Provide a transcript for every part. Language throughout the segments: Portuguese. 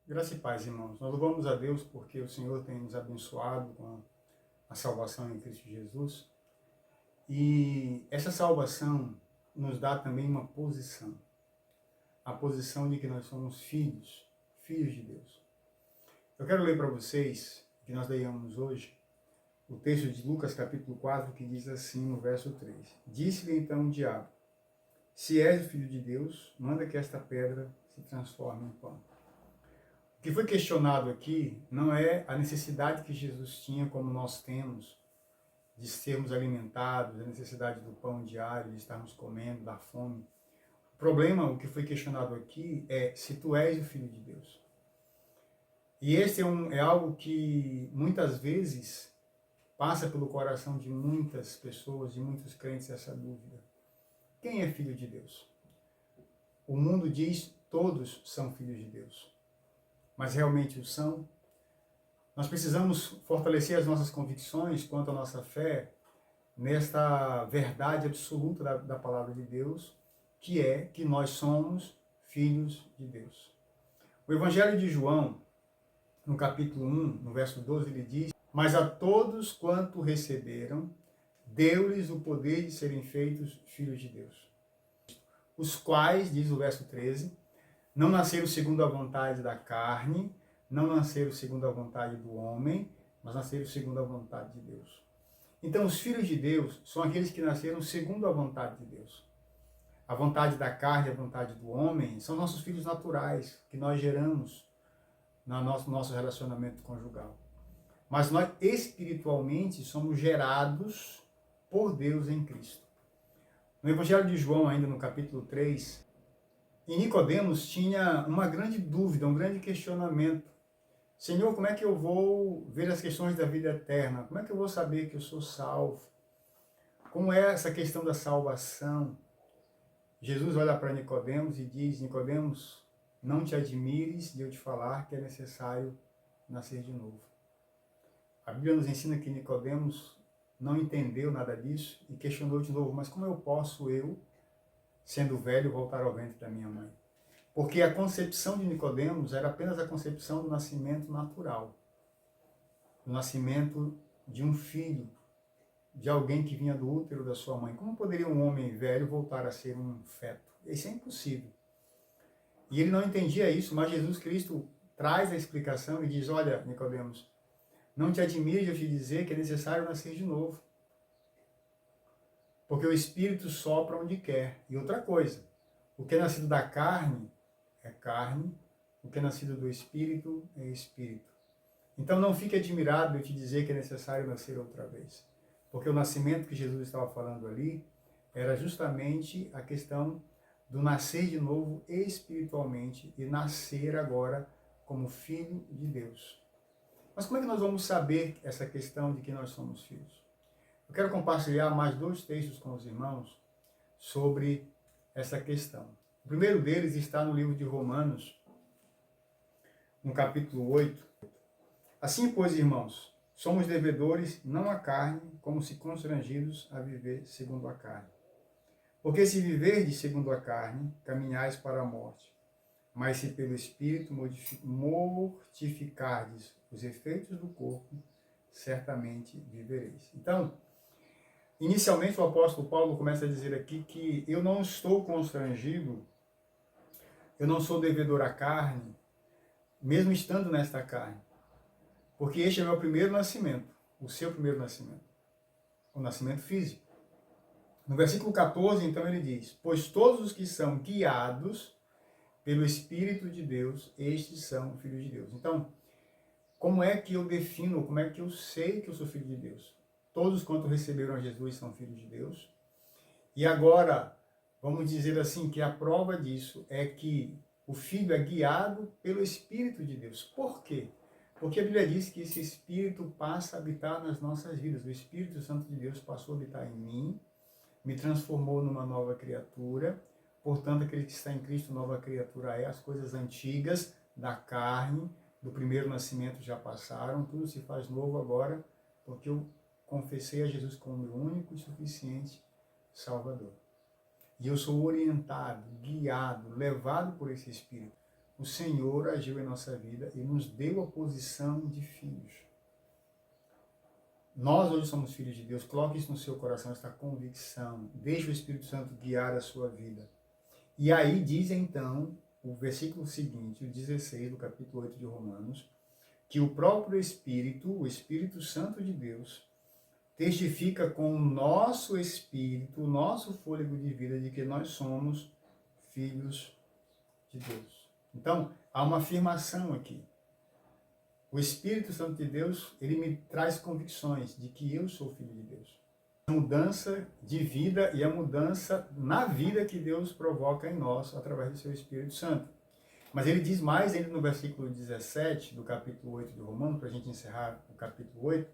Graça e paz, irmãos. Nós louvamos a Deus porque o Senhor tem nos abençoado com a salvação em Cristo Jesus. E essa salvação nos dá também uma posição. A posição de que nós somos filhos, filhos de Deus. Eu quero ler para vocês, que nós leiamos hoje, o texto de Lucas capítulo 4, que diz assim no verso 3. Disse-lhe então o diabo: se és o filho de Deus, manda que esta pedra se transforme em pão. O que foi questionado aqui não é a necessidade que Jesus tinha, como nós temos, de sermos alimentados, a necessidade do pão diário, de estarmos comendo, da fome. O problema, o que foi questionado aqui, é se tu és o Filho de Deus. E esse é algo que muitas vezes passa pelo coração de muitas pessoas, de muitos crentes, essa dúvida. Quem é filho de Deus? O mundo diz todos são filhos de Deus. Mas realmente o são? Nós precisamos fortalecer as nossas convicções quanto à nossa fé nesta verdade absoluta da palavra de Deus, que é que nós somos filhos de Deus. O Evangelho de João, no capítulo 1, no verso 12, ele diz: mas a todos quanto receberam, deu-lhes o poder de serem feitos filhos de Deus. Os quais, diz o verso 13, não nasceram segundo a vontade da carne, não nasceram segundo a vontade do homem, mas nasceram segundo a vontade de Deus. Então, os filhos de Deus são aqueles que nasceram segundo a vontade de Deus. A vontade da carne, a vontade do homem, são nossos filhos naturais, que nós geramos no nosso relacionamento conjugal. Mas nós, espiritualmente, somos gerados por Deus em Cristo. No Evangelho de João, ainda no capítulo 3, e Nicodemos tinha uma grande dúvida, um grande questionamento. Senhor, como é que eu vou ver as questões da vida eterna? Como é que eu vou saber que eu sou salvo? Como é essa questão da salvação? Jesus olha para Nicodemos e diz: Nicodemos, não te admires de eu te falar que é necessário nascer de novo. A Bíblia nos ensina que Nicodemos não entendeu nada disso e questionou de novo: mas como eu posso, sendo velho, voltar ao ventre da minha mãe? Porque a concepção de Nicodemos era apenas a concepção do nascimento natural, do nascimento de um filho, de alguém que vinha do útero da sua mãe. Como poderia um homem velho voltar a ser um feto? Isso é impossível. E ele não entendia isso, mas Jesus Cristo traz a explicação e diz: olha, Nicodemos, não te admire de eu te dizer que é necessário nascer de novo. Porque o Espírito sopra onde quer. E outra coisa, o que é nascido da carne é carne, o que é nascido do Espírito é Espírito. Então não fique admirado de eu te dizer que é necessário nascer outra vez. Porque o nascimento que Jesus estava falando ali era justamente a questão do nascer de novo espiritualmente e nascer agora como filho de Deus. Mas como é que nós vamos saber essa questão de que nós somos filhos? Eu quero compartilhar mais 2 textos com os irmãos sobre essa questão. O primeiro deles está no livro de Romanos, no capítulo 8. Assim, pois, irmãos, somos devedores não à carne, como se constrangidos a viver segundo a carne. Porque se viverdes segundo a carne, caminhais para a morte. Mas se pelo Espírito mortificardes os efeitos do corpo, certamente vivereis. Então, inicialmente o apóstolo Paulo começa a dizer aqui que eu não estou constrangido, eu não sou devedor à carne, mesmo estando nesta carne. Porque este é o meu primeiro nascimento, o seu primeiro nascimento, o nascimento físico. No versículo 14, então, ele diz: pois todos os que são guiados pelo Espírito de Deus, estes são filhos de Deus. Então, como é que eu defino, como é que eu sei que eu sou filho de Deus? Todos quanto receberam a Jesus são filhos de Deus. E agora, vamos dizer assim, que a prova disso é que o filho é guiado pelo Espírito de Deus. Por quê? Porque a Bíblia diz que esse Espírito passa a habitar nas nossas vidas. O Espírito Santo de Deus passou a habitar em mim, me transformou numa nova criatura. Portanto, aquele que está em Cristo, nova criatura é. As coisas antigas da carne, do primeiro nascimento já passaram, tudo se faz novo agora, porque eu confessei a Jesus como meu único e suficiente Salvador. E eu sou orientado, guiado, levado por esse Espírito. o Senhor agiu em nossa vida e nos deu a posição de filhos. Nós hoje somos filhos de Deus. Coloque isso no seu coração, esta convicção. Deixe o Espírito Santo guiar a sua vida. E aí diz então, o versículo seguinte, o 16 do capítulo 8 de Romanos, que o próprio Espírito, o Espírito Santo de Deus, testifica com o nosso espírito, o nosso fôlego de vida, de que nós somos filhos de Deus. Então, há uma afirmação aqui. O Espírito Santo de Deus, ele me traz convicções de que eu sou filho de Deus. A mudança de vida e a mudança na vida que Deus provoca em nós através do seu Espírito Santo. Mas ele diz mais ainda no versículo 17 do capítulo 8 de Romanos, para a gente encerrar o capítulo 8,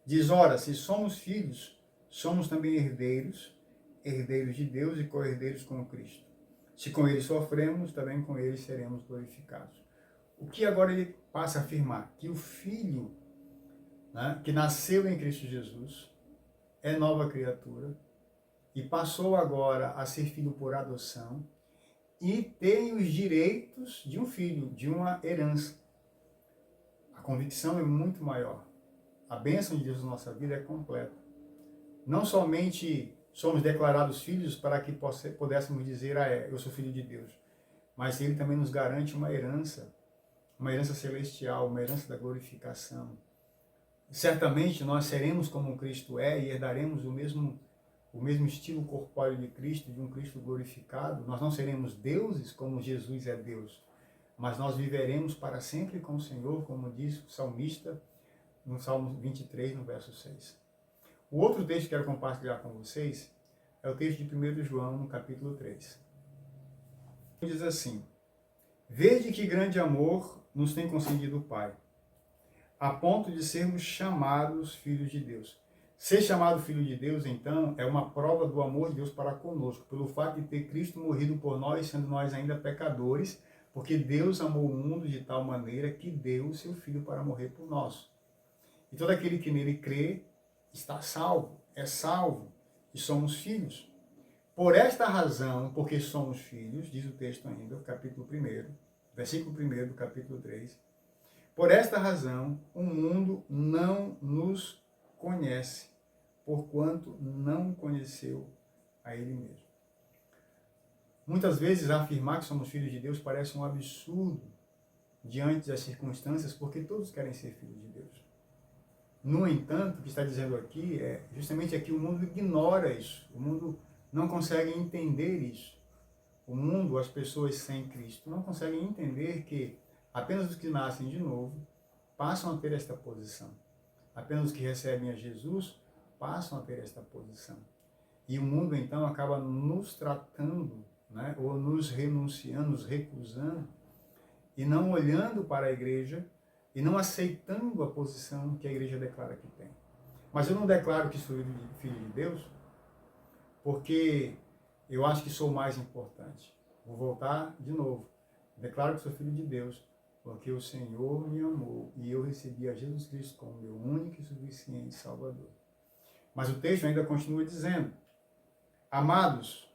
diz, ora, se somos filhos, somos também herdeiros, herdeiros de Deus e co-herdeiros com Cristo. Se com ele sofremos, também com ele seremos glorificados. O que agora ele passa a afirmar? Que o Filho, né, que nasceu em Cristo Jesus, é nova criatura e passou agora a ser filho por adoção e tem os direitos de um filho, de uma herança. A convicção é muito maior. A bênção de Deus na nossa vida é completa. Não somente somos declarados filhos para que pudéssemos dizer, eu sou filho de Deus, mas ele também nos garante uma herança celestial, uma herança da glorificação. Certamente nós seremos como Cristo é e herdaremos o mesmo estilo corpóreo de Cristo, de um Cristo glorificado. Nós não seremos deuses como Jesus é Deus, mas nós viveremos para sempre com o Senhor, como diz o salmista no Salmo 23, no verso 6. O outro texto que quero compartilhar com vocês é o texto de 1 João, no capítulo 3. Diz assim, vede que grande amor nos tem concedido o Pai, a ponto de sermos chamados filhos de Deus. Ser chamado filho de Deus, então, é uma prova do amor de Deus para conosco, pelo fato de ter Cristo morrido por nós, sendo nós ainda pecadores, porque Deus amou o mundo de tal maneira que deu o seu Filho para morrer por nós. E todo aquele que nele crê está salvo, é salvo, e somos filhos. Por esta razão, porque somos filhos, diz o texto ainda, capítulo 1, versículo 1 do capítulo 3, por esta razão, o mundo não nos conhece, porquanto não conheceu a ele mesmo. Muitas vezes afirmar que somos filhos de Deus parece um absurdo diante das circunstâncias, porque todos querem ser filhos de Deus. No entanto, o que está dizendo aqui é justamente que o mundo ignora isso, o mundo não consegue entender isso. O mundo, as pessoas sem Cristo, não conseguem entender que apenas os que nascem de novo passam a ter esta posição. Apenas os que recebem a Jesus passam a ter esta posição. E o mundo, então, acaba nos tratando, né, ou nos renunciando, nos recusando, e não olhando para a igreja, e não aceitando a posição que a igreja declara que tem. Mas eu não declaro que sou filho de Deus, porque eu acho que sou mais importante. Vou voltar de novo. Declaro que sou filho de Deus, porque o Senhor me amou e eu recebi a Jesus Cristo como meu único e suficiente Salvador. Mas o texto ainda continua dizendo, amados,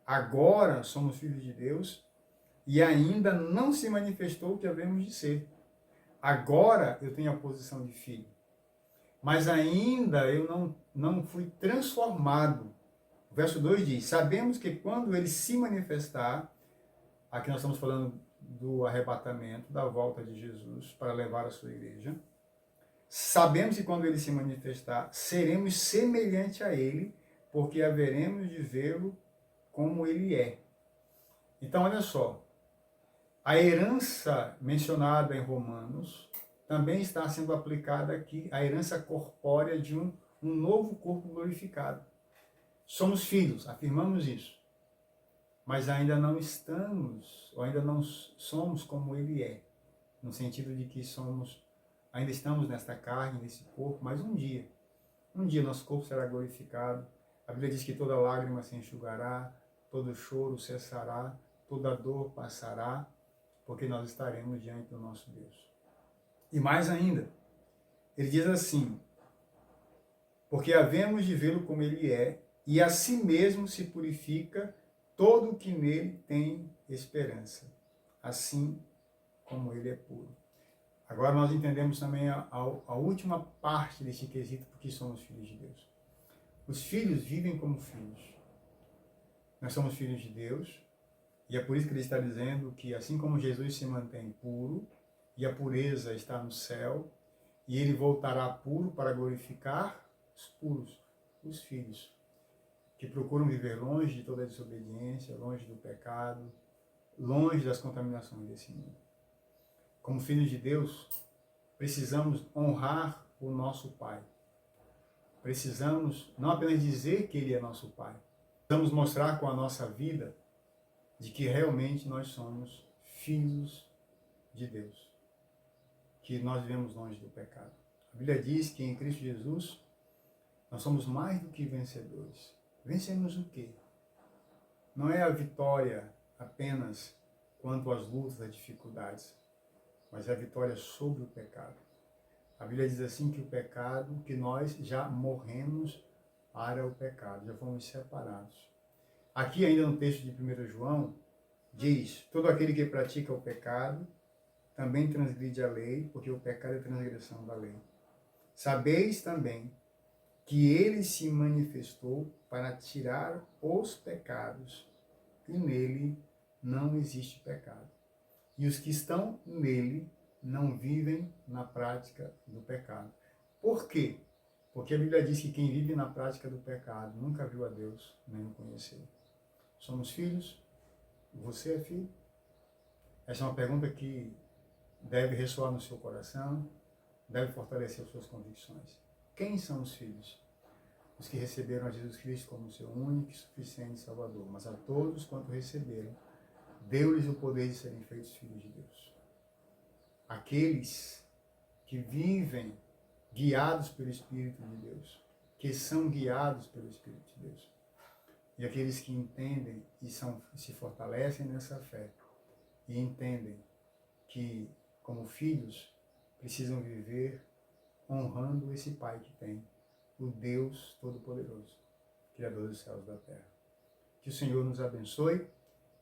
agora somos filhos de Deus e ainda não se manifestou o que havemos de ser. Agora eu tenho a posição de filho, mas ainda eu não fui transformado. O verso 2 diz, sabemos que quando ele se manifestar, aqui nós estamos falando do arrebatamento, da volta de Jesus para levar a sua igreja, sabemos que quando ele se manifestar, seremos semelhante a ele, porque haveremos de vê-lo como ele é. Então, olha só, a herança mencionada em Romanos também está sendo aplicada aqui, a herança corpórea de um novo corpo glorificado. Somos filhos, afirmamos isso, mas ainda não estamos, ou ainda não somos como ele é, no sentido de que ainda estamos nesta carne, nesse corpo, mas um dia nosso corpo será glorificado. A Bíblia diz que toda lágrima se enxugará, todo choro cessará, toda dor passará, porque nós estaremos diante do nosso Deus. E mais ainda, ele diz assim, porque havemos de vê-lo como ele é, e a si mesmo se purifica todo o que nele tem esperança. assim como ele é puro. Agora nós entendemos também a última parte desse quesito, porque somos filhos de Deus. Os filhos vivem como filhos. Nós somos filhos de Deus, e é por isso que ele está dizendo que assim como Jesus se mantém puro, e a pureza está no céu, e ele voltará puro para glorificar os puros, os filhos, que procuram viver longe de toda a desobediência, longe do pecado, longe das contaminações desse mundo. Como filhos de Deus, precisamos honrar o nosso Pai. Precisamos não apenas dizer que Ele é nosso Pai, precisamos mostrar com a nossa vida de que realmente nós somos filhos de Deus, que nós vivemos longe do pecado. A Bíblia diz que em Cristo Jesus nós somos mais do que vencedores. Vencemos o quê? Não é a vitória apenas quanto às lutas, às dificuldades, mas é a vitória sobre o pecado. A Bíblia diz assim que o pecado, que nós já morremos para o pecado, já fomos separados. Aqui ainda no texto de 1 João, diz, todo aquele que pratica o pecado também transgride a lei, porque o pecado é transgressão da lei. Sabeis também que ele se manifestou para tirar os pecados, e nele não existe pecado. E os que estão nele não vivem na prática do pecado. Por quê? Porque a Bíblia diz que quem vive na prática do pecado nunca viu a Deus, nem o conheceu. Somos filhos? Você é filho? Essa é uma pergunta que deve ressoar no seu coração, deve fortalecer as suas convicções. Quem são os filhos? Os que receberam a Jesus Cristo como seu único e suficiente Salvador. Mas a todos quanto receberam, deu-lhes o poder de serem feitos filhos de Deus. Aqueles que vivem guiados pelo Espírito de Deus, que são guiados pelo Espírito de Deus. E aqueles que entendem e se fortalecem nessa fé e entendem que, como filhos, precisam viver honrando esse Pai que tem, o Deus Todo-Poderoso, Criador dos céus e da terra. Que o Senhor nos abençoe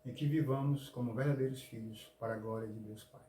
e que vivamos como verdadeiros filhos para a glória de Deus Pai.